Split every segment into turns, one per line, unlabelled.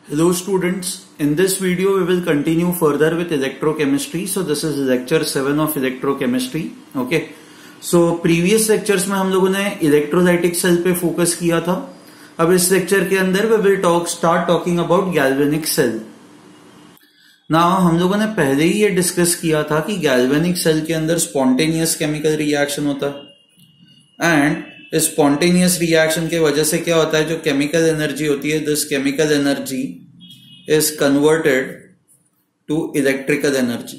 Hello students, in this video we will continue further with electrochemistry. So this is lecture 7 of electrochemistry. Okay. So previous lectures में हम लोगों ने electrolytic cell पे focus किया था. अब इस lecture के अंदर we will start talking about galvanic cell. Now हम लोगों ने पहले ही ये discuss किया था कि galvanic cell के अंदर spontaneous chemical reaction होता है and इस स्पॉन्टेनियस रिएक्शन के वजह से क्या होता है, जो केमिकल एनर्जी होती है, this chemical energy is converted to electrical energy.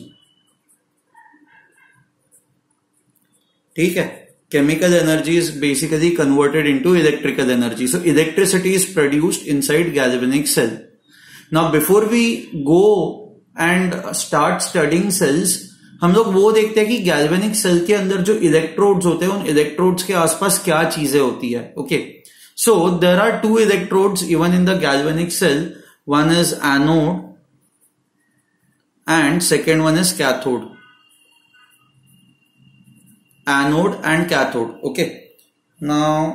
ठीक है, chemical energy is basically converted into electrical energy. So electricity is produced inside galvanic cell. Now before we go and start studying cells, हम लोग वो देखते हैं कि galvanic cell के अंदर जो इलेक्ट्रोड्स होते हैं, उन इलेक्ट्रोड्स के आसपास क्या चीजें होती है. Okay, so there are two electrodes even in the galvanic cell. One is anode and second one is cathode. Anode and cathode. Okay, now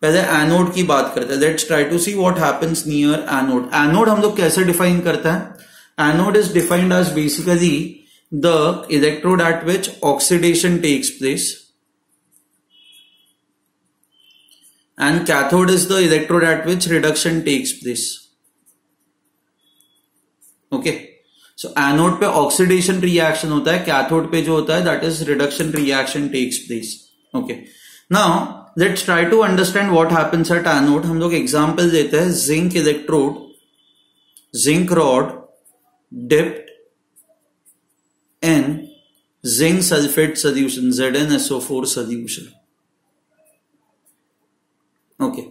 पहले एनोड की बात करते हैं. Let's try to see what happens near anode. Anode हम लोग कैसे define करते हैं? Anode is defined as basically the electrode at which oxidation takes place, and cathode is the electrode at which reduction takes place. Okay, so anode पे oxidation reaction होता है, cathode पे जो होता है that is reduction reaction takes place. Okay, now let's try to understand what happens at anode. हम लोग example देते हैं. Zinc electrode, zinc rod dipped in zinc sulfate solution, ZnSO4 solution. Okay,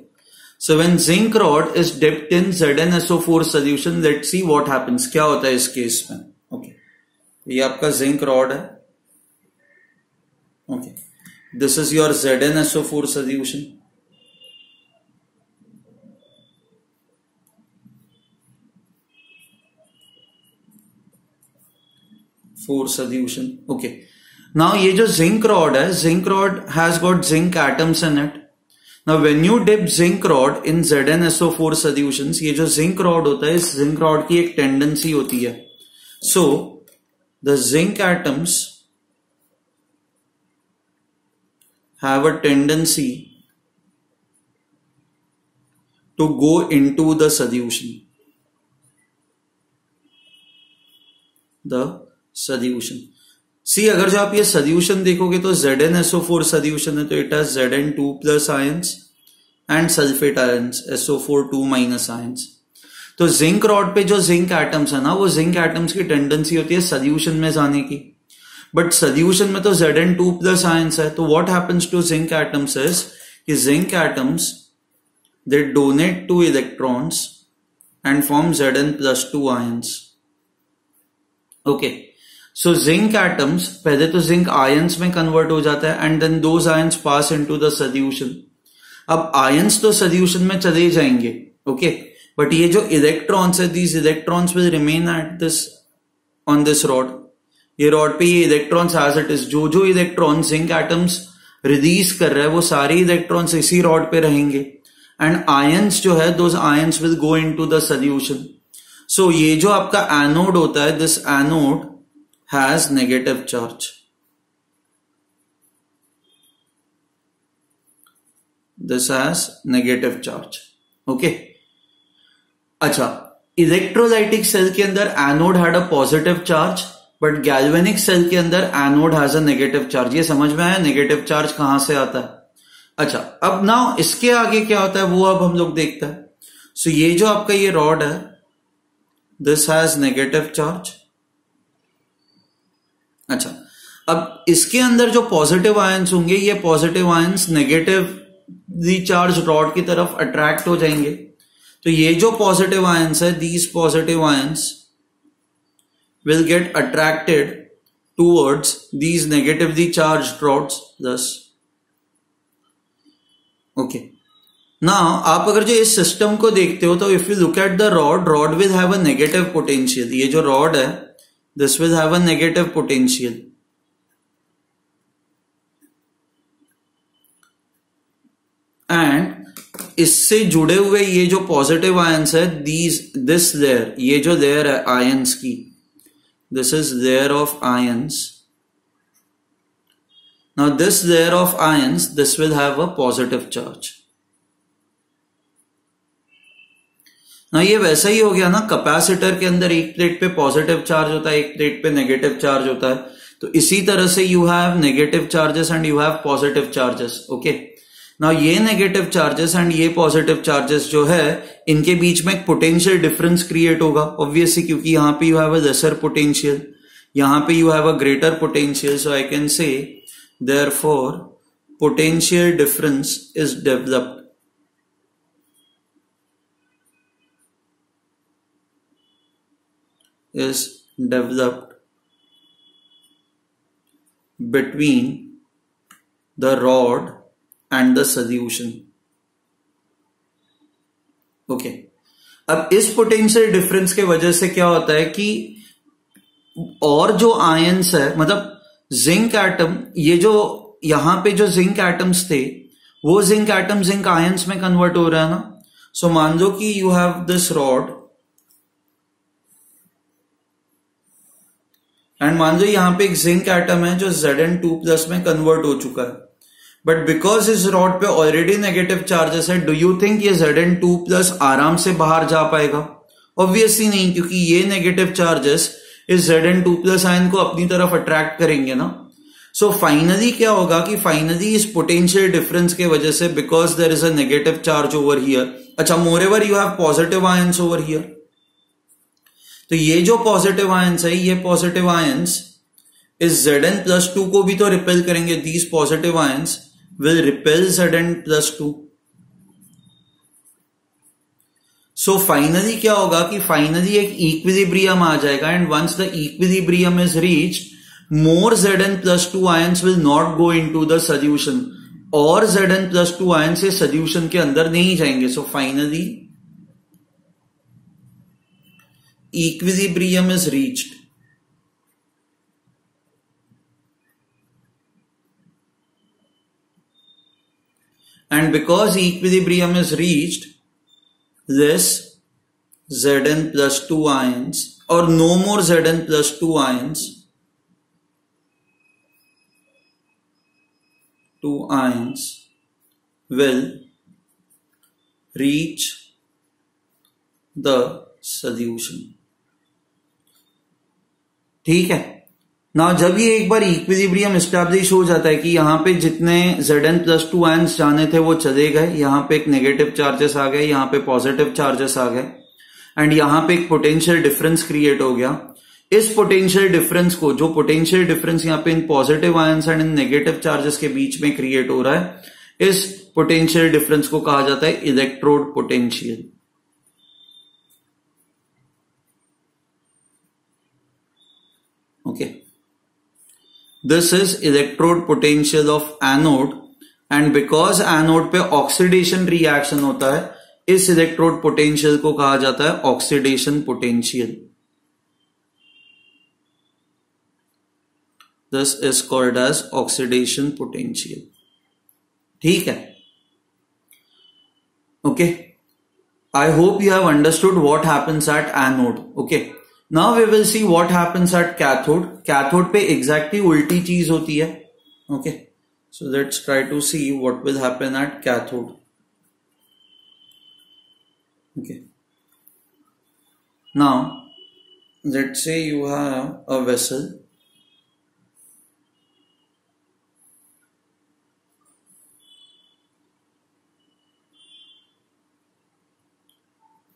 so when zinc rod is dipped in ZnSO4 solution, let's see what happens. क्या होता है इस case में? Okay, ये आपका zinc rod है. Okay, this is your ZnSO4 solution. Four solution. Okay, now ये जो जिंक रॉड है, zinc rod has got zinc atoms in it. Now when you dip zinc rod in ZnSO4 solutions, ये जो zinc rod होता है, इस zinc rod की एक टेंडेंसी होती है. So the zinc atoms have a tendency to go into the solution, the solution. See, अगर जो आप ये सोल्यूशन देखोगे तो ZnSO4 सोल्यूशन है, तो it has Zn2 plus ions and sulphate ions SO4 2 minus ions. तो जिंक रॉड पे जो जिंक एटम्स है ना, वो जिंक एटम्स की टेंडेंसी होती है सोल्यूशन में जाने की, बट सोल्यूशन में तो Zn2 प्लस आयंस है. तो what happens to zinc atoms is कि zinc atoms they donate two electrons and form Zn+2 ions. Okay, so zinc atoms पहले तो जिंक आयंस में कन्वर्ट हो जाता है and then those ions pass into the solution. अब ions तो solution में चले जाएंगे, ओके, बट ये जो इलेक्ट्रॉन्स है, these electrons will remain at this on this rod. ये रॉड पे ये इलेक्ट्रॉन्स एज इट इज, जो इलेक्ट्रॉन जिंक एटम्स रिलीज कर रहा है, वो सारे इलेक्ट्रॉन्स इसी रॉड पे रहेंगे एंड आयंस जो है, those ions will go into the solution. So ये जो आपका एनोड होता है, this anode has negative charge. This has negative charge. Okay. अच्छा, इलेक्ट्रोलाइटिक सेल के अंदर anode had a positive charge, but galvanic cell के अंदर anode has a negative charge. ये समझ में आया नेगेटिव चार्ज कहां से आता है? अच्छा, अब ना इसके आगे क्या होता है वो अब हम लोग देखते हैं. सो ये जो आपका ये रॉड है, दिस हैज नेगेटिव चार्ज. अच्छा, अब इसके अंदर जो पॉजिटिव आयंस होंगे, ये positive ions negatively charge rod की तरफ अट्रैक्ट हो जाएंगे. तो ये जो पॉजिटिव आयंस है, these positive ions will get attracted towards these negatively charge rods दस. ओके, नाउ आप अगर जो इस सिस्टम को देखते हो, तो if you look at the rod will have a negative potential. ये जो रॉड है, this will have a negative potential, and इससे जुड़े हुए ये जो पॉजिटिव आयंस है, दिस लेयर, ये जो लेयर है आयंस की, this is layer of ions. Now this layer of ions, this will have a positive charge. ना ये वैसा ही हो गया ना, कैपेसिटर के अंदर एक प्लेट पे पॉजिटिव चार्ज होता है, एक प्लेट पे नेगेटिव चार्ज होता है. तो इसी तरह से you have negative charges and you have positive charges. Okay, now ये नेगेटिव चार्जेस एंड ये पॉजिटिव चार्जेस जो है, इनके बीच में एक पोटेंशियल डिफरेंस क्रिएट होगा ऑब्वियसली, क्योंकि यहां पे you have a lesser potential, यहां पे you have a greater potential. So I can say therefore potential difference is developed. is developed between the rod and the solution. Okay, अब इस potential difference के वजह से क्या होता है कि और जो आयंस है, मतलब जिंक एटम, ये जो यहां पे जो जिंक एटम्स थे, वो जिंक एटम जिंक आयंस में कन्वर्ट हो रहा है ना. सो मान लो कि you have this rod and मान लो यहां पे एक जिंक एटम है जो Zn2+ में कन्वर्ट हो चुका है. बट बिकॉज इस रॉड पे ऑलरेडी नेगेटिव चार्जेस है, डू यू थिंक ये Zn2+ आराम से बाहर जा पाएगा? ऑब्वियसली नहीं, क्योंकि ये नेगेटिव चार्जेस इस Zn2+ आयन को अपनी तरफ अट्रैक्ट करेंगे ना. सो फाइनली क्या होगा कि फाइनली इस पोटेंशियल डिफरेंस के वजह से, because there is a negative charge over here, अच्छा moreover you have positive ions over here. तो ये जो पॉजिटिव आयंस है, ये पॉजिटिव आयंस इस Zn+2 को भी तो रिपेल करेंगे. These positive ions will repel Zn+2. So finally क्या होगा कि फाइनली एक इक्विलिब्रियम आ जाएगा, and once the equilibrium is reached, more Zn+2 ions will not go into the solution, और Zn+2 आयंस इस सॉल्यूशन के अंदर नहीं जाएंगे. So finally equilibrium is reached. And because equilibrium is reached, this Zn+2 ions, or no more Zn+2 ions, 2 ions will reach the solution. ठीक है ना. जब ये एक बार इक्विलिब्रियम एस्टैब्लिश हो जाता है कि यहां पे जितने Zn+2 आयंस जाने थे वो चले गए, यहां पे एक नेगेटिव चार्जेस आ गए, यहां पे पॉजिटिव चार्जेस आ गए, एंड यहां पे एक पोटेंशियल डिफरेंस क्रिएट हो गया. इस पोटेंशियल डिफरेंस को, जो पोटेंशियल डिफरेंस यहां पे in positive ions and in negative charges के बीच में क्रिएट हो रहा है, इस पोटेंशियल डिफरेंस को कहा जाता है electrode potential. Okay, this is electrode potential of anode, and because anode पे ऑक्सीडेशन रिएक्शन होता है, इस इलेक्ट्रोड पोटेंशियल को कहा जाता है oxidation potential. This is called as oxidation potential. ठीक है. Okay, I hope you have understood what happens at anode. Okay, now we will see what happens at cathode. Cathode पे exactly उल्टी चीज होती है. Okay, so let's try to see what will happen at cathode. Okay, now let's say you have a vessel.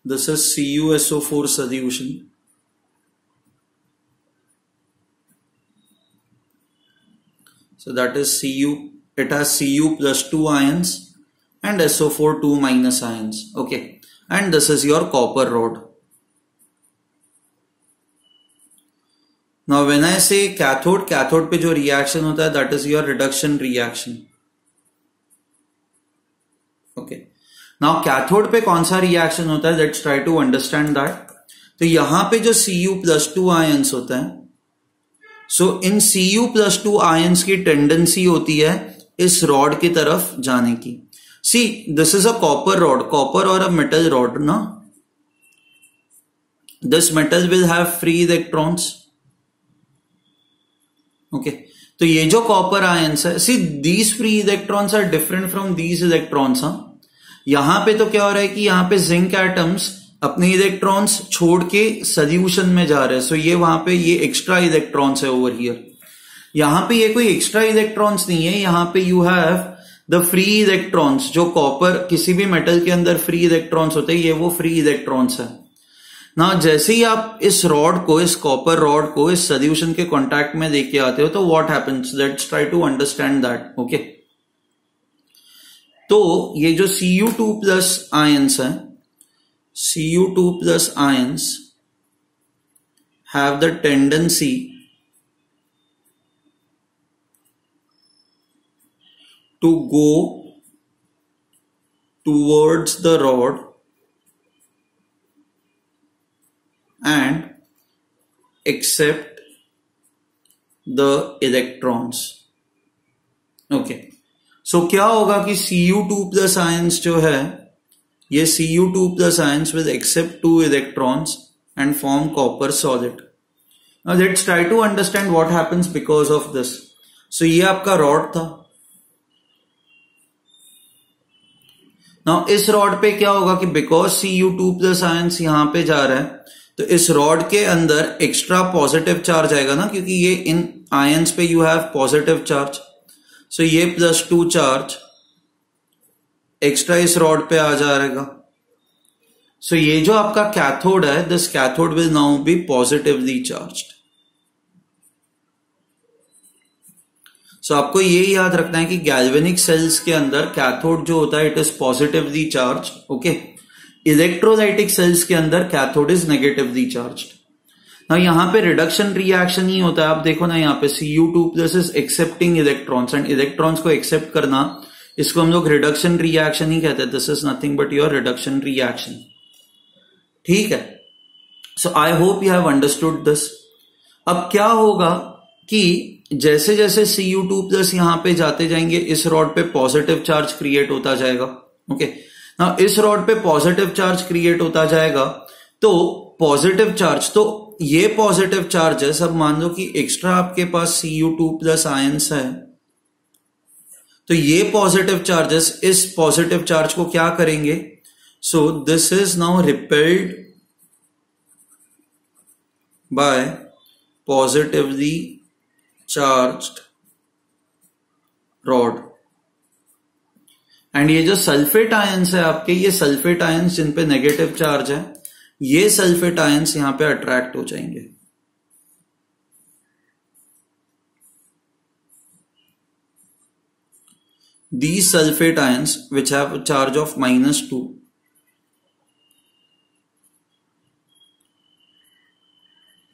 This is CuSO4 solution. So that is Cu, it has Cu+2 ions and SO4 2- ions. Okay, and this is your copper rod. Now when I say cathode, cathode पे जो reaction होता है, that is your reduction reaction. Okay, now cathode पे कौन सा reaction होता है, let's try to understand that. तो यहां पे जो Cu+2 ions होता है, सो इन Cu+2 आयंस की टेंडेंसी होती है इस रॉड की तरफ जाने की. See, this is a copper rod, copper or a metal rod, na? This metal will have free electrons. Okay. तो ये जो कॉपर आयंस है, see these free electrons are different from these electrons. हाँ, यहां पे तो क्या हो रहा है कि यहां पे जिंक एटम्स अपने इलेक्ट्रॉन्स छोड़ के सोल्यूशन में जा रहे हैं. सो ये वहां पे ये एक्स्ट्रा इलेक्ट्रॉन्स है ओवर हियर. यहां पे ये कोई एक्स्ट्रा इलेक्ट्रॉन्स नहीं है. यहां पे you have the free electrons. जो कॉपर किसी भी मेटल के अंदर फ्री इलेक्ट्रॉन्स होते हैं, ये वो फ्री इलेक्ट्रॉन्स है ना. जैसे ही आप इस रॉड को, इस कॉपर रॉड को इस सोल्यूशन के कांटेक्ट में लेके आते हो तो what happens, let's try to understand that. Okay, तो ये जो Cu2 प्लस आयंस है, Cu2 plus ions have the tendency to go towards the rod and accept the electrons. Okay, so क्या होगा कि Cu2 plus ions जो है, ये Cu2 plus ions will accept 2 electrons and form copper solid. Now let's try to understand what happens because of this. So ये आपका rod था. Now इस रॉड पे क्या होगा कि because Cu2 plus ions यहां पे जा रहा है, तो इस रॉड के अंदर एक्स्ट्रा पॉजिटिव चार्ज आएगा ना, क्योंकि ये इन आयंस पे यू हैव पॉजिटिव चार्ज. सो ये +2 चार्ज एक्स्ट्रा इस रॉड पे आ जाएगा. सो ये जो आपका कैथोड है, this cathode will now be positively charged. So आपको ये याद रखना है कि गैल्वेनिक सेल्स के अंदर कैथोड जो होता है it is positively charge. Okay, electrolytic cells के अंदर कैथोड इज नेगेटिवली चार्ज्ड. ना यहां पे रिडक्शन रिएक्शन ही होता है. आप देखो ना, यहां पे Cu2 plus is accepting electrons, and electrons को एक्सेप्ट करना, इसको हम लोग रिडक्शन रिएक्शन ही कहते हैं. This is nothing but your reduction reaction. ठीक है, so I hope you have understood this. अब क्या होगा कि जैसे जैसे Cu2 प्लस यहां पे जाते जाएंगे, इस रॉड पे पॉजिटिव चार्ज क्रिएट होता जाएगा. ओके, ना इस रॉड पे पॉजिटिव चार्ज क्रिएट होता जाएगा. तो पॉजिटिव चार्ज, तो ये पॉजिटिव चार्ज है. सब मान लो कि एक्स्ट्रा आपके पास Cu2 प्लस आयंस है, तो ये पॉजिटिव चार्जेस इस पॉजिटिव चार्ज को क्या करेंगे. So this is now repelled by positively charged rod. And ये जो सल्फेट आयंस है आपके, ये सल्फेट आयंस जिन पे नेगेटिव चार्ज है, ये सल्फेट आयंस यहां पे अट्रैक्ट हो जाएंगे. These sulfate ions which have a charge of -2,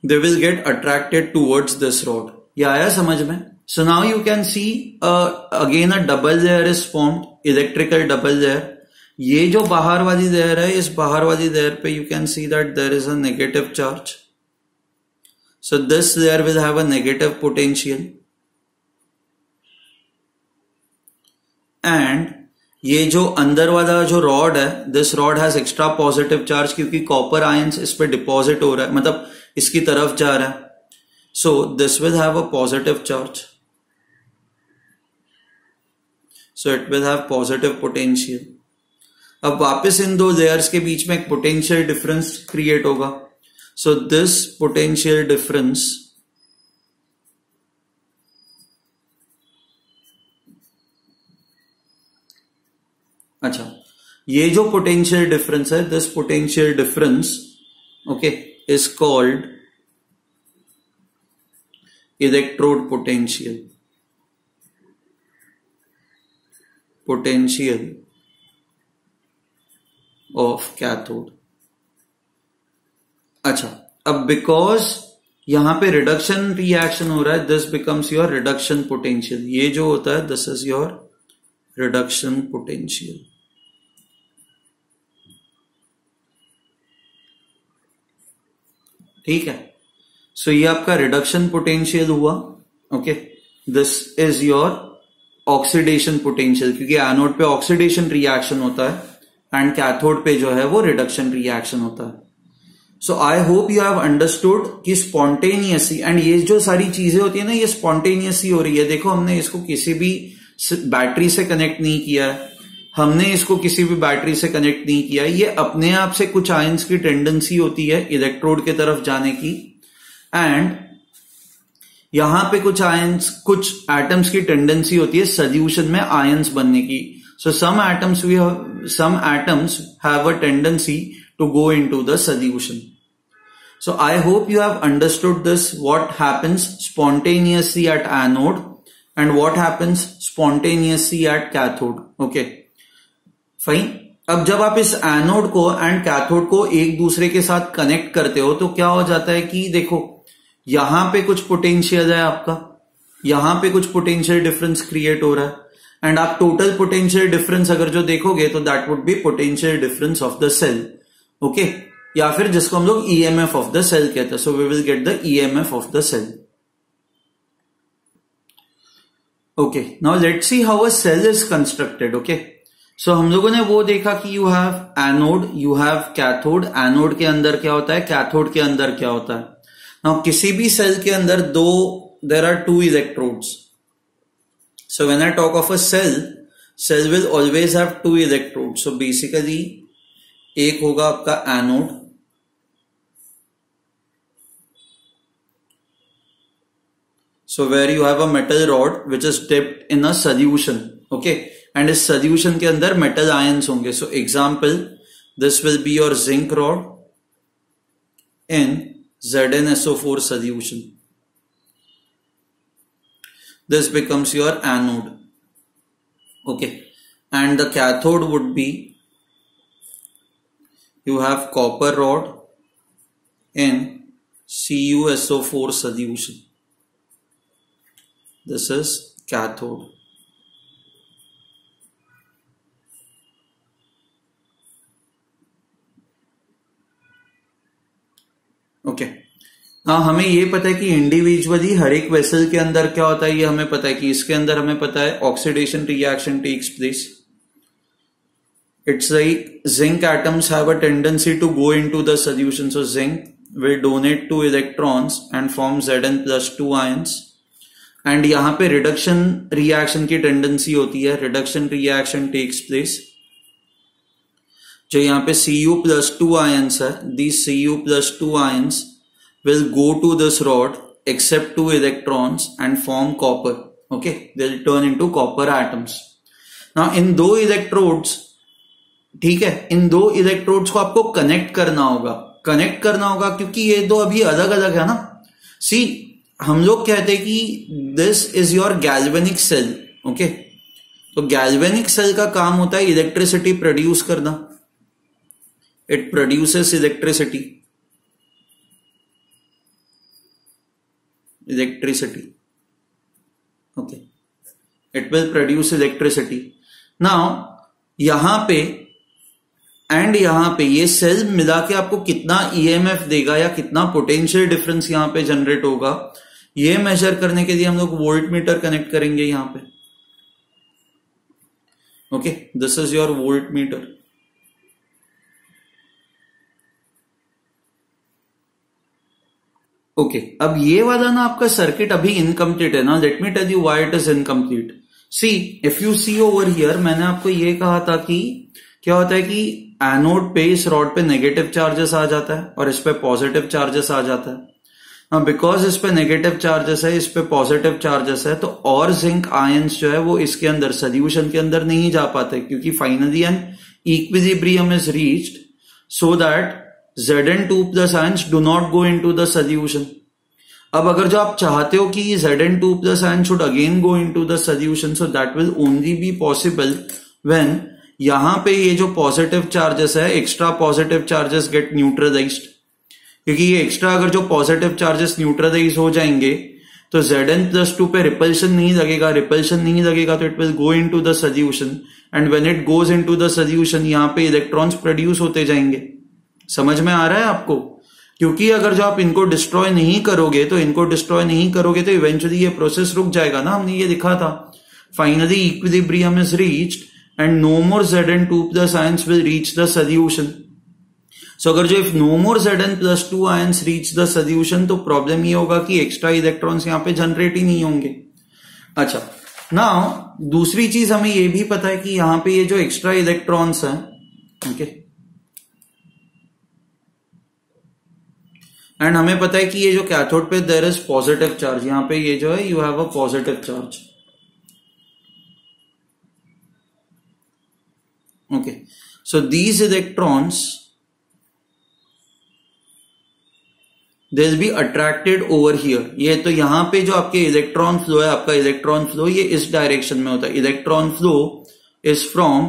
they will get attracted towards this rod. ये आया समझ में? So now you can see again a double layer is formed, electrical double layer. ये जो बाहर वाली लेयर है, इस बाहर वाली लेयर पे you can see that there is a negative charge. So this layer will have a negative potential. And ये जो अंदर वाला जो रॉड है, this rod has extra positive charge, क्योंकि कॉपर आयंस इस पे डिपॉजिट हो रहा है, मतलब इसकी तरफ जा रहा है. So this will have a positive charge, so it will have positive potential. अब वापस इन दो लेयर्स के बीच में एक पोटेंशियल डिफरेंस क्रिएट होगा. सो दिस पोटेंशियल डिफरेंस अच्छा, ये जो पोटेंशियल डिफरेंस है, this potential difference okay is called electrode potential. Potential of cathode. अच्छा, अब बिकॉज यहां पे रिडक्शन रिएक्शन हो रहा है, this becomes your reduction potential. ये जो होता है this is your reduction potential. ठीक है, सो ये आपका रिडक्शन पोटेंशियल हुआ. Okay, this is your oxidation potential, क्योंकि एनोड पे ऑक्सीडेशन रिएक्शन होता है एंड कैथोड पे जो है वो रिडक्शन रिएक्शन होता है. So I hope you have understood कि स्पॉन्टेनियसली, एंड ये जो सारी चीजें होती है ना ये स्पॉन्टेनियसली हो रही है. देखो हमने इसको किसी भी बैटरी से कनेक्ट नहीं किया है, हमने इसको किसी भी बैटरी से कनेक्ट नहीं किया. ये अपने आप से कुछ आयंस की टेंडेंसी होती है इलेक्ट्रोड के तरफ जाने की, एंड यहां पे कुछ आयंस, कुछ एटम्स की टेंडेंसी होती है सॉल्यूशन में आयंस बनने की. So some atoms have a tendency to go into the solution. So I hope you have understood this, what happens spontaneously at anode and what happens spontaneously at cathode. Okay, fine. अब जब आप इस anode को and cathode को एक दूसरे के साथ कनेक्ट करते हो तो क्या हो जाता है कि देखो यहां पे कुछ पोटेंशियल है आपका, यहां पे कुछ पोटेंशियल डिफरेंस क्रिएट हो रहा है, एंड आप टोटल पोटेंशियल डिफरेंस अगर जो देखोगे तो that would be potential difference of the cell. Okay, या फिर जिसको हम लोग ईएमएफ ऑफ द सेल कहते हैं. So we will get the EMF of the cell. Okay, now let's see how a cell is constructed. Okay, so हम लोगों ने वो देखा कि you have anode, you have cathode. Anode के अंदर क्या होता है, कैथोड के अंदर क्या होता है. नाउ किसी भी सेल के अंदर there are two electrodes. So when I talk of a cell will always have two electrodes. So basically एक होगा आपका anode, so where you have a metal rod which is dipped in a solution. Okay, and इस solution के अंदर metal ions होंगे. So example, this will be your zinc rod in ZnSO4 solution. This becomes your anode. Okay, and the cathode would be, you have copper rod in CuSO4 solution. This is cathode. Okay, हाँ हमें ये पता है कि individually हर एक vessel के अंदर क्या होता है, ये हमें पता है कि इसके अंदर हमें पता है oxidation reaction takes place. It's like zinc atoms have a tendency to go into the solution. So zinc will donate 2 electrons and form Zn+2 ions. And यहां पे रिडक्शन रिएक्शन की टेंडेंसी होती है, रिडक्शन रिएक्शन टेक्स प्लेस. जो यहां पे Cu+2 ions है, these Cu+2 ions will go to this rod accept 2 electrons and form copper. Okay, they'll turn into copper atoms. Now इन दो इलेक्ट्रोड्स, ठीक है, इन दो इलेक्ट्रोड्स को आपको कनेक्ट करना होगा क्योंकि ये दो अभी अलग अलग है ना. सी हम लोग कहते हैं कि this is your galvanic cell. Okay, तो गैल्वेनिक सेल का काम होता है इलेक्ट्रिसिटी प्रोड्यूस करना. It produces electricity. Okay, it will produce electricity. Now यहां पे एंड यहां पे ये सेल मिला के आपको कितना ईएमएफ देगा या कितना पोटेंशियल डिफरेंस यहां पे जनरेट होगा, ये मेजर करने के लिए हम लोग वोल्ट मीटर कनेक्ट करेंगे यहां पे. Okay, this is your volt meter. Okay, अब ये वाला ना आपका सर्किट अभी इनकम्प्लीट है ना. Let me tell you why it is incomplete. See if you see over here, मैंने आपको ये कहा था कि क्या होता है कि एनोड पे इस रॉड पे नेगेटिव चार्जेस आ जाता है और इस पे पॉजिटिव चार्जेस आ जाता है. बिकॉज इस पे नेगेटिव चार्जेस है, इस पे पॉजिटिव चार्जेस है, तो और जिंक आयंस जो है वो इसके अंदर सोल्यूशन के अंदर नहीं जा पाते क्योंकि finally an equilibrium is reached so that Zn2+ ions do not go into the solution. अब अगर जो आप चाहते हो कि Zn2+ ions should again go into the solution, so that will only be possible when यहां पे ये जो पॉजिटिव चार्जेस है, extra positive charges get neutralised. क्योंकि ये एक्स्ट्रा अगर जो पॉजिटिव चार्जेस न्यूट्रलाइज हो जाएंगे तो Zn+2 पे रिपल्शन नहीं लगेगा, तो it will go into the solution, and when it goes into the solution यहां पे इलेक्ट्रॉन्स प्रोड्यूस होते जाएंगे. समझ में आ रहा है आपको? क्योंकि अगर जो आप इनको डिस्ट्रॉय नहीं करोगे तो इवेंचुअली ये प्रोसेस रुक जाएगा ना. हमने ये लिखा था finally equilibrium is reached and no more Zn2 plus ions will reach the solution. So अगर जो if no more Zn plus 2 ions reach the solution तो प्रॉब्लम ये होगा कि एक्स्ट्रा इलेक्ट्रॉन्स यहाँ पे जनरेट ही नहीं होंगे. अच्छा, नाउ दूसरी चीज हमें ये भी पता है कि यहाँ पे ये जो एक्स्ट्रा इलेक्ट्रॉन्स हैं, ओके, एंड हमें पता है कि ये जो कैथोड पे देयर इज पॉजिटिव चार्ज, यहां पे ये जो है you have a positive charge. Okay, so these electrons they will be attracted over here. ये तो यहां पे जो आपके इलेक्ट्रॉन फ्लो है, आपका इलेक्ट्रॉन फ्लो ये इस डायरेक्शन में होता है. Electron flow is from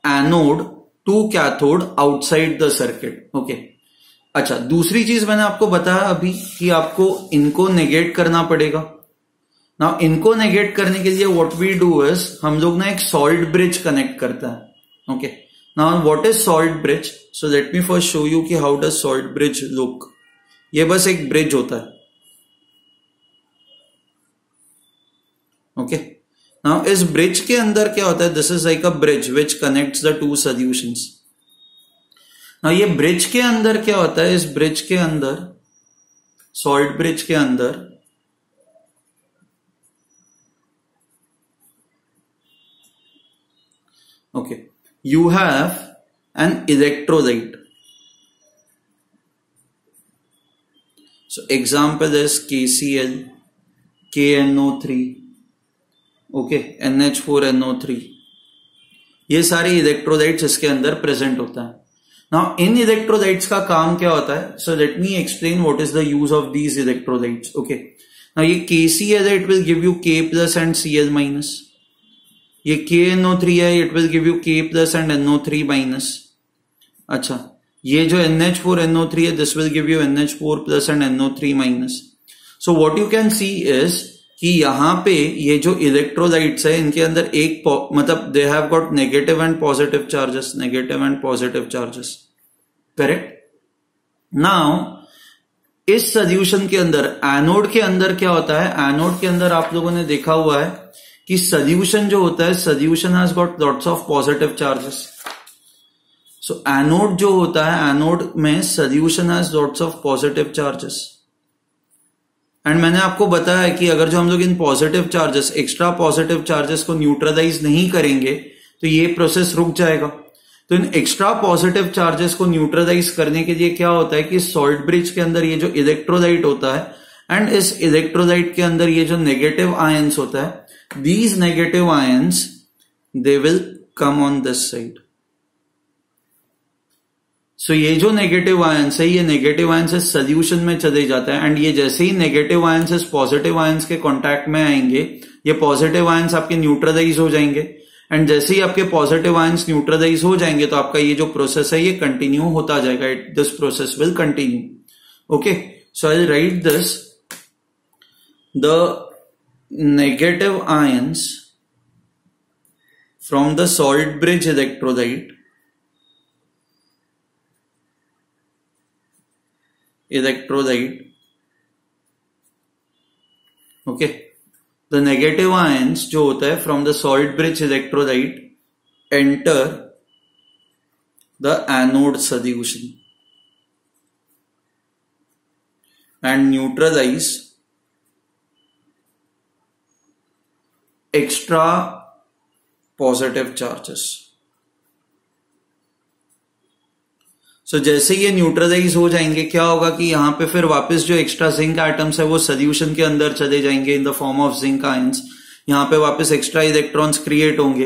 anode to cathode outside the circuit. Okay, अच्छा, दूसरी चीज मैंने आपको बताया अभी कि आपको इनको नेगेट करना पड़ेगा. नाउ इनको नेगेट करने के लिए व्हाट वी डू इज हम लोग ना एक सॉल्ट ब्रिज कनेक्ट करता है. Okay, now what is salt bridge? So let me first show you कि how does salt bridge look. ये बस एक ब्रिज होता है. ओके, नाउ इस ब्रिज के अंदर क्या होता है? This is like a bridge which connects the two solutions. ना ये ब्रिज के अंदर क्या होता है? इस ब्रिज के अंदर, सॉल्ट ब्रिज के अंदर okay, you have an electrolyte. So example is KCl, KNO3, okay, NH4NO3. ये सारे इलेक्ट्रोलाइट्स इसके अंदर प्रेजेंट होता है. Now, इन इलेक्ट्रोलाइट्स का काम क्या होता है? So let me explain what is the use of these electrolytes. Okay. Now ये KCl है, it will give you K plus and Cl minus. ये KNO3 है, it will give you K plus and NO3 minus. अच्छा, ये जो NH4NO3 है, this will give you NH4 plus and NO3 minus. So what you can see is कि यहां पे ये जो इलेक्ट्रोलाइट्स है इनके अंदर एक मतलब they have got negative and positive charges, negative and positive charges. Correct. Now इस सॉल्यूशन के अंदर, एनोड के अंदर क्या होता है? एनोड के अंदर आप लोगों ने देखा हुआ है कि सॉल्यूशन जो होता है, solution has got lots of positive charges. So anode जो होता है, एनोड में solution has lots of positive charges. And मैंने आपको बताया है कि अगर जो हम लोग in positive charges, extra positive charges को न्यूट्रलाइज नहीं करेंगे तो ये प्रोसेस रुक जाएगा. तो इन एक्स्ट्रा पॉजिटिव चार्जेस को न्यूट्रलाइज करने के लिए क्या होता है कि सॉल्ट ब्रिज के अंदर ये जो इलेक्ट्रोलाइट होता है एंड इस इलेक्ट्रोलाइट के अंदर ये जो नेगेटिव आयंस होता है, these negative ions they will come on this side. So ये जो नेगेटिव आयंस है, ये नेगेटिव आयंस इस सोल्यूशन में चले जाता है एंड ये जैसे ही नेगेटिव आयंस इस पॉजिटिव आयंस के कांटेक्ट में आएंगे, ये पॉजिटिव आयंस आपके न्यूट्रलाइज हो जाएंगे एंड जैसे ही आपके पॉजिटिव आयंस न्यूट्रलाइज हो जाएंगे तो आपका ये जो प्रोसेस है ये कंटिन्यू होता जाएगा. This process will continue. Okay, so I will write this. The negative ions from the salt bridge electrolyte okay, the negative ions जो होता है from the salt bridge electrolyte enter the anode solution and neutralise extra positive charges. So जैसे ये neutralise हो जाएंगे, क्या होगा कि यहां पे फिर वापस जो एक्स्ट्रा जिंक एटम्स है वो सोल्यूशन के अंदर चले जाएंगे in the form of zinc ions. यहां पे वापस एक्स्ट्रा इलेक्ट्रॉन्स क्रिएट होंगे,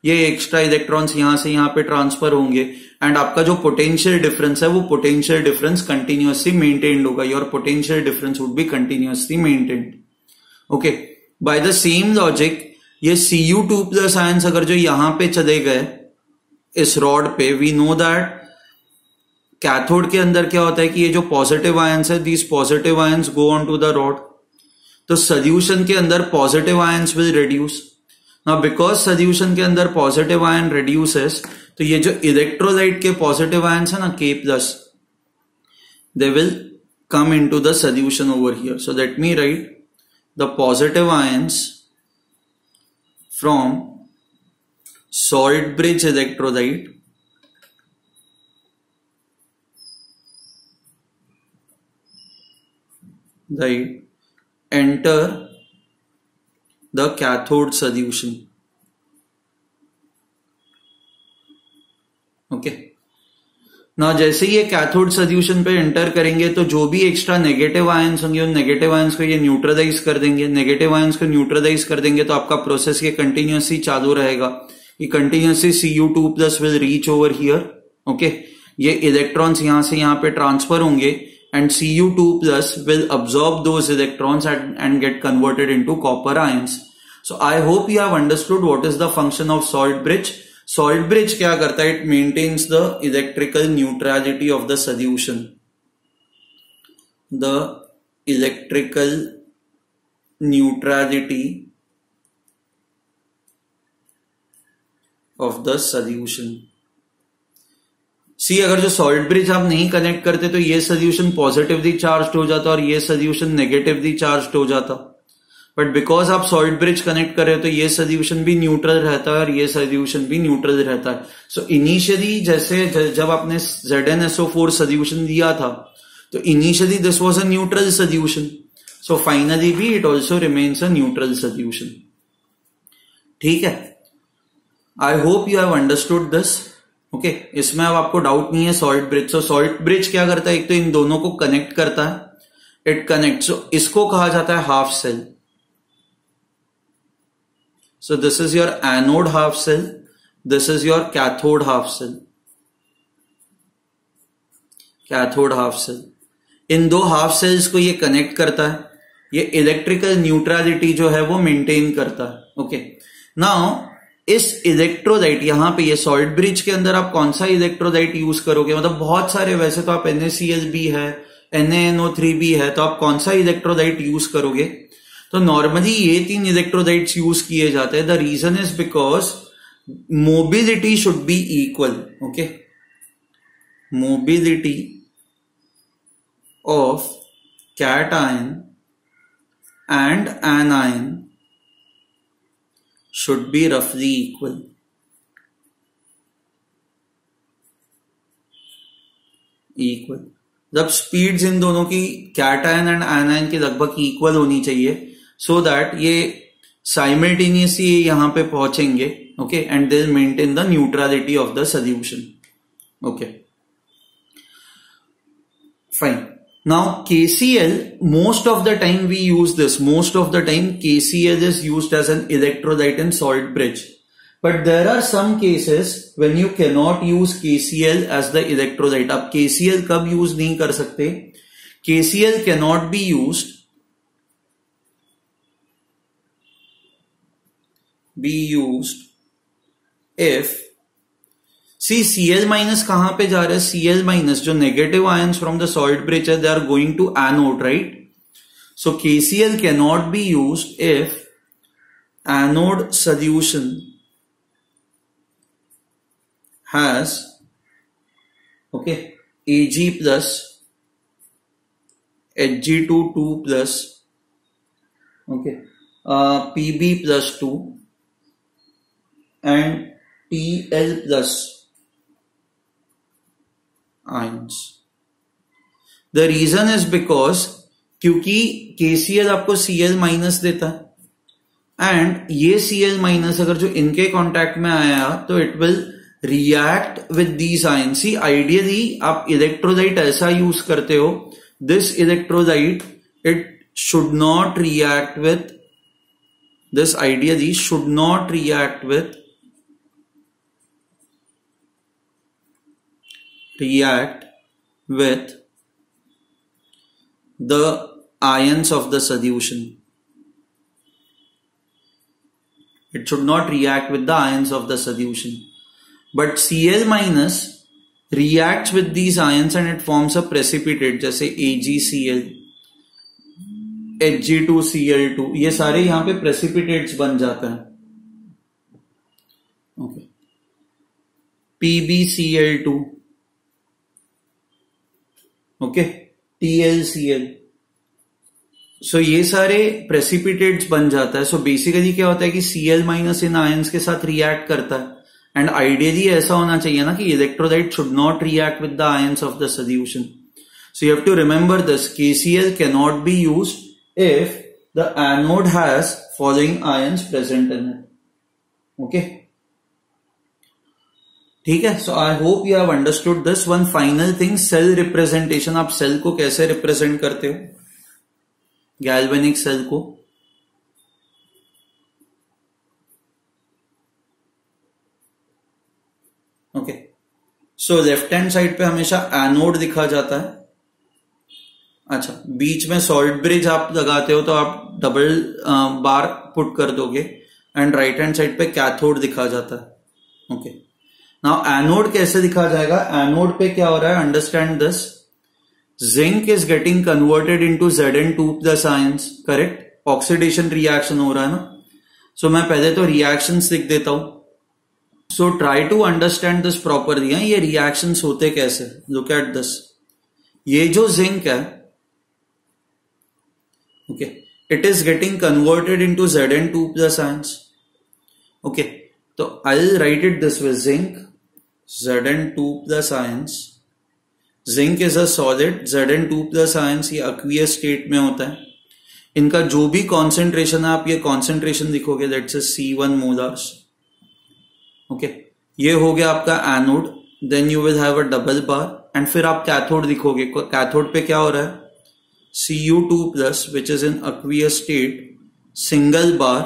ये एक्स्ट्रा इलेक्ट्रॉन्स यहां से यहां पे ट्रांसफर होंगे एंड आपका जो पोटेंशियल डिफरेंस है वो पोटेंशियल डिफरेंस कंटिन्यूअसली मेंटेन्ड होगा. Your potential difference would be continuously maintained. Okay, by the same logic ये Cu2 प्लस आयंस अगर जो यहां पे चले गए इस रॉड पे, वी नो दैट कैथोड के अंदर क्या होता है कि ये जो पॉजिटिव आयंस है, these positive ions go on to the rod. तो सोल्यूशन के अंदर positive ions will reduce. Now because solution के अंदर पॉजिटिव आयन रिड्यूसेस, तो ये जो इलेक्ट्रोलाइट के पॉजिटिव आयंस है ना K plus, they will come into the solution over here. So let me right the positive ions from salt bridge electrolyte enter the cathode solution. Okay ना, जैसे ही ये cathode solution पे enter करेंगे तो जो भी एक्स्ट्रा नेगेटिव आयंस होंगे उन नेगेटिव आयंस को ये न्यूट्रलाइज कर देंगे. नेगेटिव आयंस को न्यूट्रलाइज कर देंगे तो आपका प्रोसेस ये कंटिन्यूसली चालू रहेगा. ये continuously Cu2+ will reach over here. Okay, ये इलेक्ट्रॉन्स यहां से यहां पे ट्रांसफर होंगे and Cu2+ will absorb those electrons and get converted into copper ions. So I hope you have understood what is the function of salt bridge. Salt bridge क्या करता है? It maintains the electrical neutrality of the solution. The electrical neutrality of the solution. See, अगर जो salt bridge आप नहीं connect करते तो ये सोल्यूशन पॉजिटिवली चार्ज्ड हो जाता और ये सोल्यूशन नेगेटिवली चार्ज्ड हो जाता. बट बिकॉज आप सॉल्ट ब्रिज कनेक्ट कर रहे हो तो ये सोल्यूशन भी न्यूट्रल रहता है और ये सोल्यूशन भी न्यूट्रल रहता है. सो इनिशियली जैसे जब आपने ZnSO4 सोल्यूशन दिया था तो initially this was a neutral solution. So finally भी it also remains a neutral solution. ठीक है, I hope you have understood this. Okay, इसमें अब आपको डाउट नहीं है salt bridge. So salt bridge क्या करता है? एक तो इन दोनों को कनेक्ट करता है, इट कनेक्ट. सो इसको कहा जाता है half cell. So this is your anode half cell, this is your cathode half cell. Cathode half cell. इन दो हाफ सेल्स को ये कनेक्ट करता है, ये इलेक्ट्रिकल न्यूट्रलिटी जो है वो मेंटेन करता है. ओके, नाउ इस इलेक्ट्रोलाइट यहां पे ये सॉल्ट ब्रिज के अंदर आप कौन सा इलेक्ट्रोलाइट यूज करोगे? मतलब बहुत सारे, वैसे तो आप NaCl भी है, NaNO3 भी है, तो आप कौन सा इलेक्ट्रोलाइट यूज करोगे? तो नॉर्मली ये 3 इलेक्ट्रोलाइट्स यूज किए जाते हैं. The reason is because mobility should be equal. Okay, mobility of cation and anion should be रफली इक्वल. जब स्पीड्स इन दोनों की, कैटायन एंड एनायन की, लगभग इक्वल होनी चाहिए so that ये साइमल्टेनियसली यहां पे पहुंचेंगे. Okay, and they maintain the neutrality of the solution. Okay, fine. Now KCl, most of the time we use this, most of the time KCl is used as an electrolyte in salt bridge. But there are some cases when you cannot use KCl as the electrolyte. अब KCl कब use नहीं कर सकते? KCl cannot be used if, see, Cl- कहां पे जा रहा है? Cl- जो negative ions from the salt bridge है, they are going to anode, right? So KCl cannot be used if anode solution has, okay, Ag plus, Hg2 plus, okay, Pb plus 2 and Tl plus ions. The reason is because क्योंकि KCl आपको Cl- देता है and ये Cl- अगर जो इनके contact में आया तो it will react with these ions. See, ideally आप इलेक्ट्रोलाइट ऐसा यूज करते हो, this electrolyte it should not react with this, ideally should not react with the ions of the solution. It should not react with the ions of the solution. But Cl- reacts with these ions and it forms a precipitate, जैसे AgCl, Hg2Cl2, ये सारे यहां पे precipitates बन जाते हैं. Okay, PbCl2, okay, TlCl, सो ये सारे प्रेसिपिटेट्स बन जाता है. सो बेसिकली क्या होता है कि Cl माइनस इन आयंस के साथ रिएक्ट करता है. एंड आइडियली ऐसा होना चाहिए ना कि electrolyte should not react with the ions of the solution. So you have to remember this. KCl cannot be used if the anode has following ions present in it. Okay, ठीक है. So I hope you have understood this. One final thing, cell representation. आप cell को कैसे represent करते हो? Galvanic cell को okay. So left hand side पे हमेशा एनोड दिखा जाता है. अच्छा, बीच में सॉल्ट ब्रिज आप लगाते हो तो आप डबल बार पुट कर दोगे. एंड राइट हैंड साइड पे कैथोड दिखा जाता है. ओके, नाउ एनोड कैसे दिखा जाएगा? एनोड पे क्या हो रहा है? Understand this. Zinc is getting converted into Zn2 plus ions. Correct, oxidation reaction हो रहा है ना. सो मैं पहले तो रिएक्शंस लिख देता हूं. So try to understand this properly. ये रिएक्शंस होते कैसे? Look at this. ये जो जिंक है, okay, it is getting converted into Zn2 plus ions. Okay, तो I will write it this way. Zinc Zn2 plus ions. Zinc is a solid. Zn2 plus ions ये aqueous state में होता है. इनका जो भी कॉन्सेंट्रेशन है, आप ये कॉन्सेंट्रेशन लिखोगे, let's say C1 molars. Okay, ये हो गया आपका anode. Then you will have a double bar and फिर आप कैथोड लिखोगे. कैथोड पे क्या हो रहा है? Cu2 plus which is in aqueous state, single bar,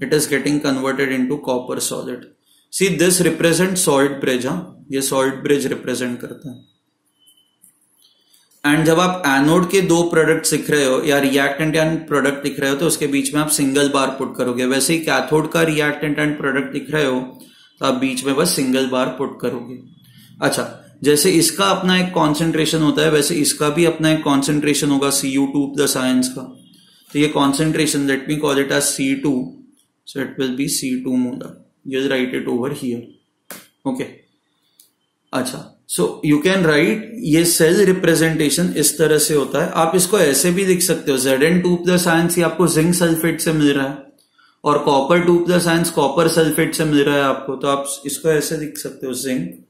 it is getting converted into copper solid. See this represent salt bridge. ये salt bridge represent करता है. एंड जब आप एनोड के दो प्रोडक्ट लिख रहे हो या रिएक्टेंट एंड प्रोडक्ट लिख रहे हो तो उसके बीच में आप सिंगल बार पुट करोगे. वैसे ही कैथोड का रिएक्टेंट एंड प्रोडक्ट लिख रहे हो तो आप बीच में बस सिंगल बार पुट करोगे. अच्छा, जैसे इसका अपना एक कॉन्सेंट्रेशन होता है वैसे इसका भी अपना एक कॉन्सेंट्रेशन होगा Cu2 प्लस आयंस का. तो ये concentration, let me call it as C2. So it will be C2 molar. You write it over here. Okay, अच्छा, सो यू कैन राइट. ये सेल रिप्रेजेंटेशन इस तरह से होता है. आप इसको ऐसे भी लिख सकते हो. Zn2 प्लस आयंस ही आपको जिंक सल्फेट से मिल रहा है और copper 2 plus ions copper sulphate से मिल रहा है आपको. तो आप इसको ऐसे लिख सकते हो. जिंक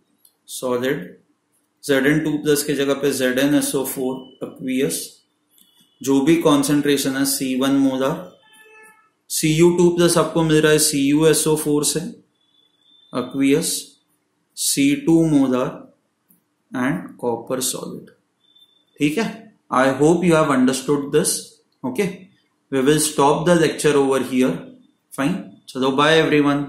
सॉलिड, Zn2 प्लस की जगह पे ZnSO4 एक्वियस, जो भी कॉन्सेंट्रेशन है C1 मोलर. Cu2 प्लस आपको मिल रहा है CuSO4 से aqueous, C2 molar and copper solid. ठीक है, I hope you have understood this. Okay, we will stop the lecture over here. Fine, chalo, bye everyone.